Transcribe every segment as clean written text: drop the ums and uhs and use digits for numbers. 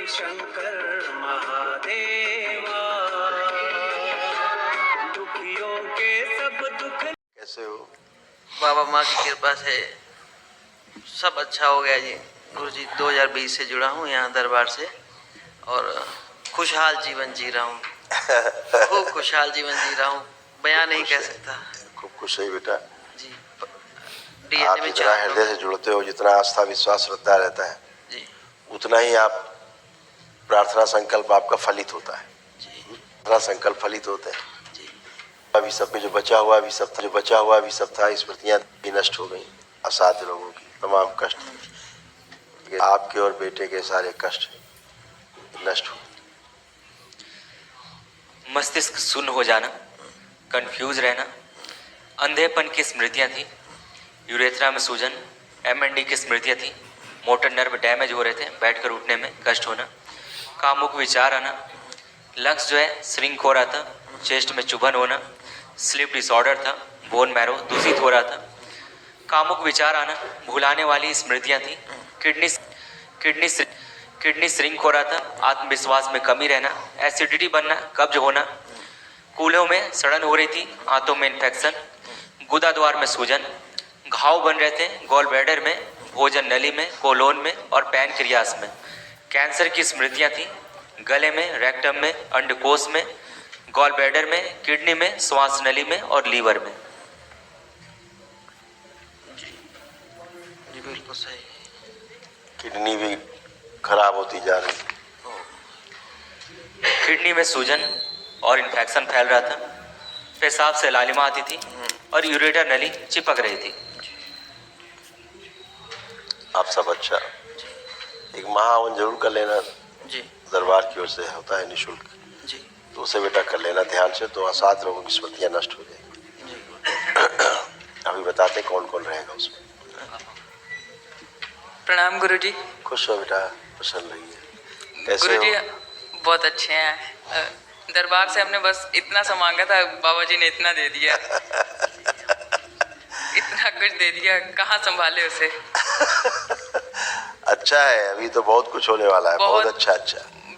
शंकर महादेवा, दुखियों के सब दुख। कैसे हो? बाबा माँ की कृपा से सब अच्छा हो गया जी। गुरु जी 2020 से जुड़ा हूँ यहाँ दरबार से और खुशहाल जीवन जी रहा हूँ। खूब खुशहाल जीवन जी रहा हूँ, बयान नहीं कह सकता। खूब खुश है बेटा जी। आप जितना हृदय से जुड़ते हो, जितना आस्था विश्वास श्रद्धा रहता है जी, उतना ही आप प्रार्थना संकल्प आपका फलित होता है जी, प्रार्थना संकल्प फलित होते हैं जी। अभी सब में जो बचा हुआ भी सब था स्मृतियां भी नष्ट हो गई। असाध्य लोगों की तमाम कष्ट, आपके और बेटे के सारे कष्ट नष्ट हो। मस्तिष्क शून्य हो जाना, कंफ्यूज रहना, अंधेपन की स्मृतियां थी, यूरेथ्रा में सूजन, एमएनडी की स्मृतियां थी, मोटर नर्व डैमेज हो रहे थे, बैठकर उठने में कष्ट होना, कामुक विचार आना, लंग्स जो है श्रिंक हो रहा था, चेस्ट में चुभन होना, स्लीप डिसऑर्डर था, बोन मैरो दूषित हो रहा था, कामुक विचार आना, भुलाने वाली स्मृतियां थी, किडनी श्रिंक हो रहा था, आत्मविश्वास में कमी रहना, एसिडिटी बनना, कब्ज होना, कूल्हों में सड़न हो रही थी, आंतों में इन्फेक्शन, गुदा द्वार में सूजन, घाव बन रहे थे गॉल ब्लैडर में, भोजन नली में, कोलोन में और पैनक्रियास में, कैंसर की स्मृतियां थी, गले में, रेक्टम में, अंडकोश में, गॉल ब्लैडर में, किडनी में, श्वास नली में और लीवर में। जी बिल्कुल सही। किडनी भी खराब होती जा रही, किडनी में सूजन और इन्फेक्शन फैल रहा था, पेशाब से लालिमा आती थी और यूरेटर नली चिपक रही थी। आप सब अच्छा एक महावन जरूर कर लेना जी दरबार की ओर से होता है निःशुल्क, जी तो उसे बेटा कर लेना ध्यान से, तो असाध्य लोगों की स्मृतियां नष्ट हो जाएगी। जी। अभी बताते कौन कौन रहेगा उसमें। प्रणाम गुरुजी। खुश हो बेटा, प्रसन्न रहिए। कैसे गुरुजी हो? बहुत अच्छे हैं। दरबार से हमने बस इतना सा मांगा था, बाबा जी ने इतना दे दिया। इतना कुछ दे दिया, कहाँ संभाले उसे। अच्छा है, अभी तो बहुत कुछ होने वाला है। बहुत अच्छा।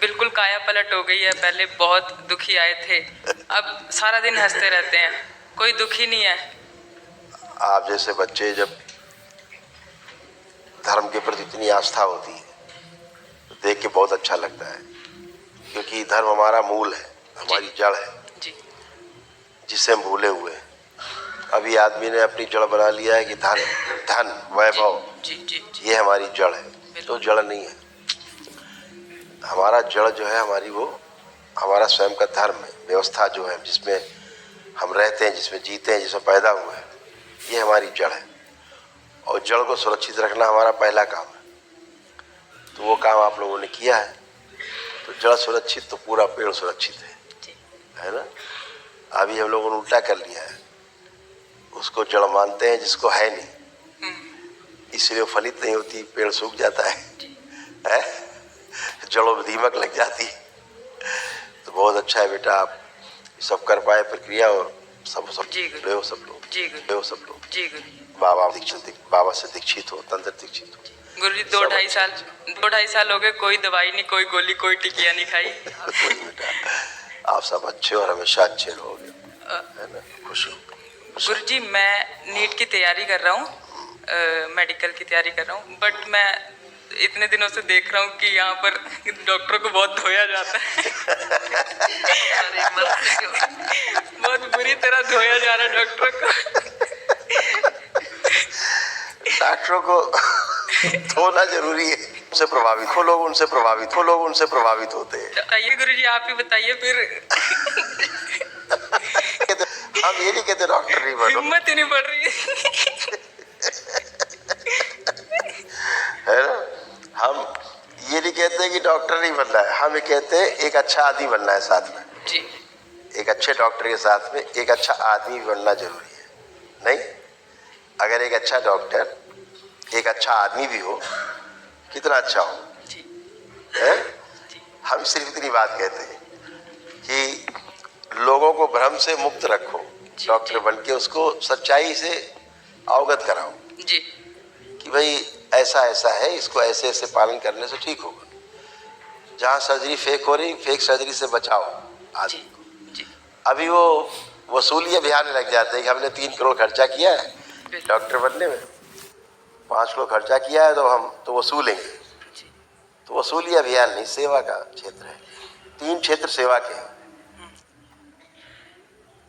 बिल्कुल काया पलट हो गई है। पहले बहुत दुखी आए थे, अब सारा दिन हंसते रहते हैं, कोई दुखी नहीं है। आप जैसे बच्चे जब धर्म के प्रति इतनी आस्था होती है तो देख के बहुत अच्छा लगता है, क्योंकि धर्म हमारा मूल है, हमारी जड़ है जी। जिसे हम भूले हुए हैं। अभी आदमी ने अपनी जड़ बना लिया है कि धन वैभव, जी जी जी। ये हमारी जड़ है। तो जड़ नहीं है, हमारा जड़ जो है हमारी, वो हमारा स्वयं का धर्म है, व्यवस्था जो है जिसमें हम रहते हैं, जिसमें जीते हैं, जिसमें पैदा हुए हैं, ये हमारी जड़ है। और जड़ को सुरक्षित रखना हमारा पहला काम है, तो वो काम आप लोगों ने किया है। तो जड़ सुरक्षित तो पूरा पेड़ सुरक्षित है ना। अभी हम लोगों ने उल्टा कर लिया है, उसको जड़ मानते हैं जिसको है नहीं, इसलिए फलित नहीं होती, पेड़ सूख जाता है? जड़ों में दीमक लग जाती। तो बहुत अच्छा है बेटा, आप सब कर पाए प्रक्रिया, और सब ले हो सब लोग, ले हो सब लोग। जी गुरु। बाबा से दीक्षित हो, तंत्र दीक्षित हो। गुरु जी 2-2.5 साल हो गए, कोई दवाई नहीं, कोई गोली, कोई टिकिया नहीं खाई। बेटा आप सब अच्छे और हमेशा अच्छे रहोगे, है ना। खुश हो। गुरु जी मैं नीट की तैयारी कर रहा हूँ, मेडिकल की तैयारी कर रहा हूँ, बट मैं इतने दिनों से देख रहा हूँ कि यहाँ पर डॉक्टरों को बहुत धोया जाता है। बहुत बुरी तरह धोया जा रहा है डॉक्टरों को। डॉक्टरों को धोना जरूरी है, उनसे प्रभावित होते हैं। बताइए गुरु जी, आप ही बताइए फिर। हम ये नहीं कहते डॉक्टर नहीं बनो, हिम्मत ही नहीं बढ़ रही है ना। हम ये नहीं कहते कि डॉक्टर नहीं बनना है, हम ये कहते हैं एक अच्छा आदमी बनना है साथ में जी। एक अच्छे डॉक्टर के साथ में एक अच्छा आदमी भी बनना जरूरी है। नहीं, अगर एक अच्छा डॉक्टर एक अच्छा आदमी भी हो, कितना अच्छा हो जी। है? हम सिर्फ इतनी बात कहते हैं कि लोगों को भ्रम से मुक्त रखो, डॉक्टर बन के उसको सच्चाई से अवगत कराओ जी कि भाई ऐसा ऐसा है, इसको ऐसे ऐसे पालन करने से ठीक होगा। जहाँ सर्जरी फेक हो रही, फेक सर्जरी से बचाओ आदमी को। जी अभी वो वसूली अभियान में लग जाते हैं कि हमने 3 करोड़ खर्चा किया है डॉक्टर बनने में, 5 करोड़ खर्चा किया है तो हम तो वसूलेंगे। जी तो वसूली अभियान नहीं, सेवा का क्षेत्र है। 3 क्षेत्र सेवा के हैं,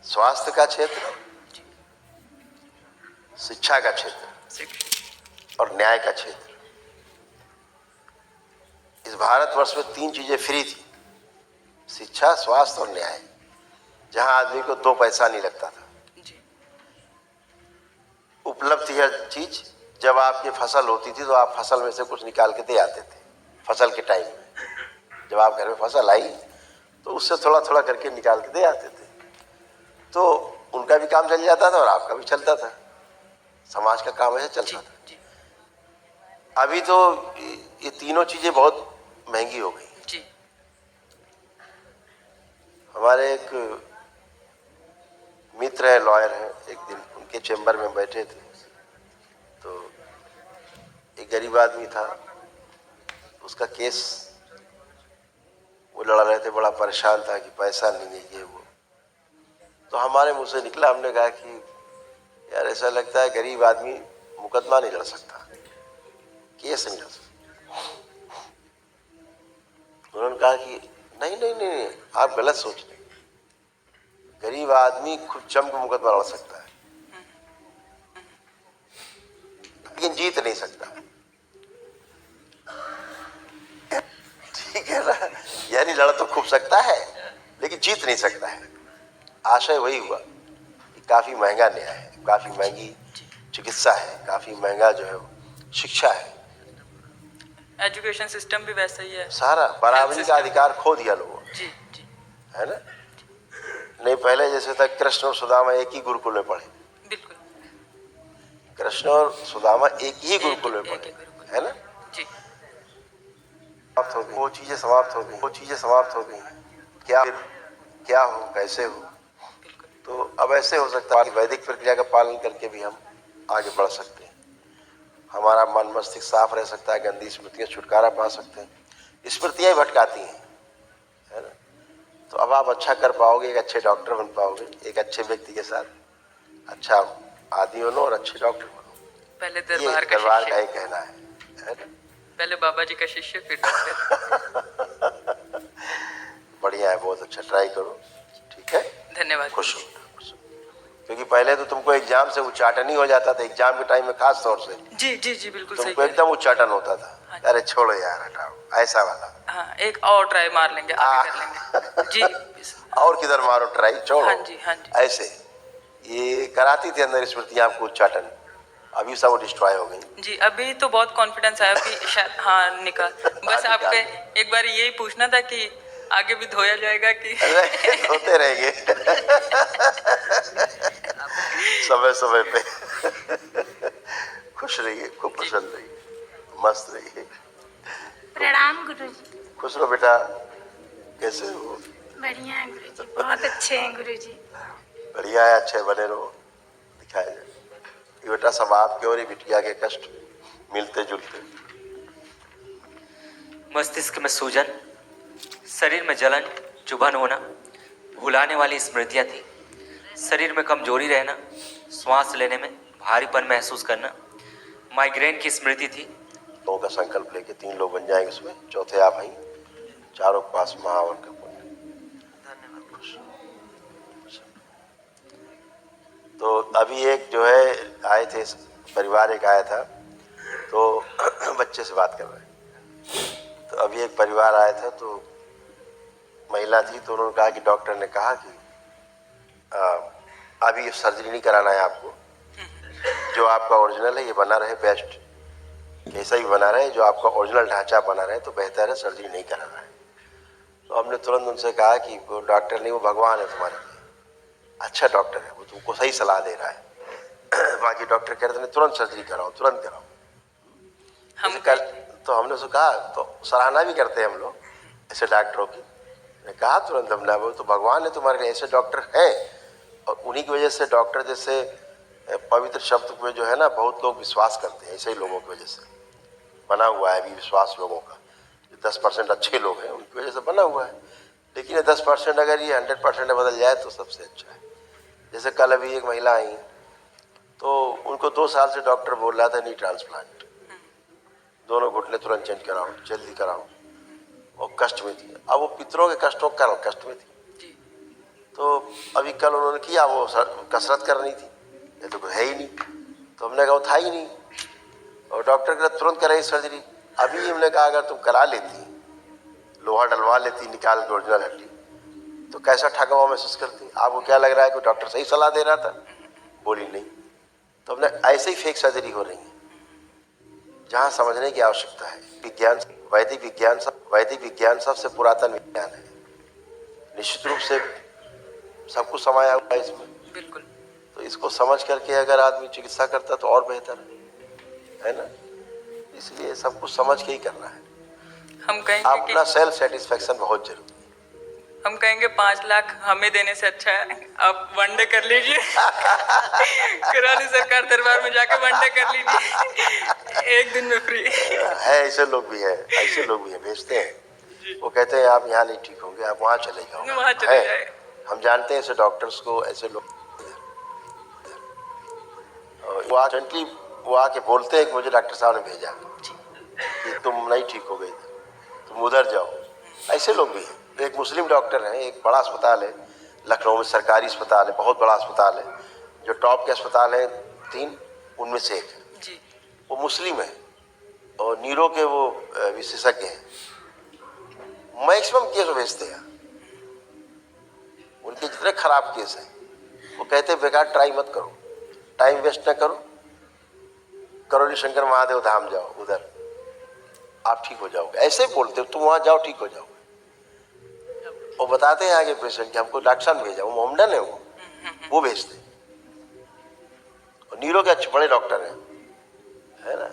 स्वास्थ्य का क्षेत्र, शिक्षा का क्षेत्र और न्याय का क्षेत्र। इस भारतवर्ष में 3 चीजें फ्री थी, शिक्षा, स्वास्थ्य और न्याय, जहां आदमी को 2 पैसा नहीं लगता था। जी उपलब्ध थी हर चीज। जब आपकी फसल होती थी तो आप फसल में से कुछ निकाल के दे आते थे। फसल के टाइम में जब आप घर में फसल आई तो उससे थोड़ा थोड़ा करके निकाल के दे आते थे, तो उनका भी काम चल जाता था और आपका भी चलता था, समाज का काम ऐसे चलता था। जी अभी तो ये तीनों चीजें बहुत महंगी हो गई। जी हमारे एक मित्र है, लॉयर है, एक दिन उनके चेंबर में बैठे थे तो एक गरीब आदमी था, उसका केस वो लड़ रहे थे, बड़ा परेशान था कि पैसा नहीं है ये वो। तो हमारे मुंह से निकला, हमने कहा कि यार ऐसा लगता है गरीब आदमी मुकदमा नहीं लड़ सकता, केस नहीं लड़ सकता। उन्होंने कहा कि नहीं नहीं नहीं, आप गलत सोच रहे, गरीब आदमी खुद जम के मुकदमा लड़ सकता है लेकिन जीत नहीं सकता। ठीक है ना, यानी लड़ तो खूब सकता है लेकिन जीत नहीं सकता है। आशय वही हुआ कि काफी महंगा न्याय है, काफी महंगी चिकित्सा है, काफी महंगा जो है शिक्षा है, एजुकेशन सिस्टम भी वैसा ही है। सारा बराबरी का अधिकार खो दिया लोगों ने, जी जी है ना। नहीं पहले जैसे था, कृष्ण और सुदामा एक ही गुरुकुल में पढ़े, बिल्कुल कृष्ण और सुदामा एक ही गुरुकुल में एक ही पढ़े, गुरुकुल। है ना। जी समाप्त हो गई वो चीजें, समाप्त हो गई वो चीजें, समाप्त हो गई। क्या हो, कैसे हो, बिल्कुल तो अब ऐसे हो सकता है कि वैदिक प्रक्रिया का पालन करके भी हम आगे बढ़ सकते हैं। हमारा मन मस्तिष्क साफ रह सकता है, गंदी स्मृतियां छुटकारा पा सकते हैं। स्मृतियां भटकाती हैं, है ना। तो अब आप अच्छा कर पाओगे, एक अच्छे डॉक्टर बन पाओगे, एक अच्छे व्यक्ति के साथ अच्छा आदमी बनो और अच्छे डॉक्टर बनो। पहले ये दरबार दरबार का का शिष्य, ही कहना है ना। पहले बाबा जी का शिष्य फिर डॉक्टर। बढ़िया है, बहुत अच्छा, ट्राई करो, ठीक है। धन्यवाद। खुश हो, क्योंकि पहले तो तुमको एग्जाम से उच्चाटन ही हो जाता था, एग्जाम के टाइम में खास तौर से जी जी जी बिल्कुल सही तुमको कह रहे एकदम उच्चाटन होता था। हाँ। अरे छोड़ो यार, हटाओ, ऐसा वाला। हैं। हाँ एक और ट्राई मार लेंगे, आगे कर लेंगे। जी और किधर मारो ट्राई, छोड़ो। हाँ जी हाँ जी ऐसे ये कराती थी अंदर स्मृतियां आपको उच्चाटन, अभी सब डिस्ट्रॉय हो गई। जी। अभी तो बहुत कॉन्फिडेंस आया कि शायद हाँ निकाल। बस हाँ, आपके निकाल। एक बार यही पूछना था कि आगे भी धोया जाएगा कि अरे होते रहेंगे समय समय पे। खुश रहिए, खूब प्रसन्न रहिए, मस्त रहिए। प्रणाम गुरुजी। खुश रहो बेटा, कैसे हो? बढ़िया है गुरुजी, बहुत अच्छे हैं गुरुजी। बढ़िया है, अच्छे बने रहो, दिखाया जाए। ये बेटा सब आपके और ये बिटिया के कष्ट मिलते जुलते। मस्तिष्क में सूजन, शरीर में जलन, चुभन होना, भुलाने वाली स्मृतियां थी, शरीर में कमजोरी रहना, श्वास लेने में भारीपन महसूस करना, माइग्रेन की स्मृति थी। लोगों का संकल्प लेके 3 लोग बन जाएंगे उसमें, चौथे आप हैं, चारों के पास महावन का पुण्य। तो अभी एक जो है आए थे, परिवार एक आया था, तो बच्चे से बात कर रहे हैं। तो अभी एक परिवार आया था, तो महिला थी, तो उन्होंने कहा कि डॉक्टर ने कहा कि अभी सर्जरी नहीं कराना है आपको, जो आपका ओरिजिनल है ये बना रहे, बेस्ट कैसा भी बना रहे, जो आपका ओरिजिनल ढांचा बना रहे तो बेहतर है, सर्जरी नहीं कराना है। तो हमने तुरंत उनसे कहा कि वो डॉक्टर नहीं, वो भगवान है तुम्हारे लिए, अच्छा डॉक्टर है, वो तुमको सही सलाह दे रहा है। बाकी डॉक्टर कह रहे थे तुरंत सर्जरी कराओ, तुरंत कराओ। हम तो हमने उसको कहा, तो सराहना भी करते हैं हम लोग ऐसे डॉक्टरों की। मैंने कहा तुरंत हमने, वो तो भगवान है तुम्हारे लिए, ऐसे डॉक्टर हैं, और उन्हीं की वजह से डॉक्टर जैसे पवित्र शब्द में जो है ना बहुत लोग विश्वास करते हैं, ऐसे ही लोगों की वजह से बना हुआ है अभी विश्वास लोगों का। 10% अच्छे लोग हैं उनकी वजह से बना हुआ है, लेकिन ये 10% अगर ये 100% में बदल जाए तो सबसे अच्छा है। जैसे कल अभी एक महिला आई तो उनको 2 साल से डॉक्टर बोल रहा था नी ट्रांसप्लांट, दोनों घुटने तुरंत चेंज कराओ, जल्दी कराओ, और कष्ट में थी। अब वो पितरों के कष्टों के कारण कष्ट में थी, तो अभी कल उन्होंने किया, वो कसरत करनी थी, ये तो कुछ है ही नहीं, तो हमने कहा वो था ही नहीं, और डॉक्टर के तुरंत कराई सर्जरी। अभी हमने कहा अगर तुम करा लेती, लोहा डलवा लेती निकाल के ओरिजिनल हड्डी, तो कैसा ठगा महसूस करती। आपको क्या लग रहा है कि डॉक्टर सही सलाह दे रहा था? बोली नहीं। तो हमने ऐसे ही फेक सर्जरी हो रही है, जहाँ समझने की आवश्यकता है। विज्ञान, वैदिक विज्ञान सबसे पुरातन विज्ञान है, निश्चित रूप से सब कुछ समाया हुआ है इसमें, बिल्कुल। तो इसको समझ करके अगर आदमी चिकित्सा करता तो और बेहतर है ना। इसलिए सब कुछ समझ के ही करना है। हम कहेंगे अपना कि सेल्फ सेटिस्फेक्शन बहुत जरूरी है। हम कहेंगे 5 लाख हमें देने से अच्छा है आप वनडे कर लीजिए कराली सरकार दरबार में जाके वनडे कर लीजिए, 1 दिन में फ्री है। ऐसे लोग भी हैं, ऐसे लोग भी हैं, भेजते हैं, वो कहते हैं आप यहाँ नहीं ठीक होंगे, आप वहाँ चले जाओ, वहाँ चले है। जाए। हम जानते हैं ऐसे डॉक्टर्स को, ऐसे लोग। वो अर्जेंटली वो आके बोलते हैं कि मुझे डॉक्टर साहब ने भेजा कि तुम नहीं ठीक हो गई, तुम उधर जाओ। ऐसे लोग भी हैं। एक मुस्लिम डॉक्टर हैं, एक बड़ा अस्पताल है लखनऊ में, सरकारी अस्पताल है, बहुत बड़ा अस्पताल है, जो टॉप के अस्पताल हैं 3 उनमें से एक है जी। वो मुस्लिम है, और नीरो के वो विशेषज्ञ हैं। मैक्सिमम केस वो भेजते हैं, उनके जितने खराब केस हैं वो कहते हैं बेकार ट्राई मत करो, टाइम वेस्ट ना करो, करौली शंकर महादेव धाम जाओ, उधर आप ठीक हो जाओगे। ऐसे बोलते हो, तुम वहाँ जाओ ठीक हो जाओगे। वो बताते हैं आगे पेशेंट कि हमको डॉक्टर साहब भेजा, वो मोहम्मदन है, वो भेजते हैं। और नीरो के अच्छे बड़े डॉक्टर हैं, है ना।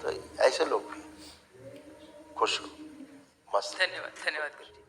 तो ऐसे लोग भी खुश हो, मस्त। धन्यवाद, धन्यवाद गुरु जी।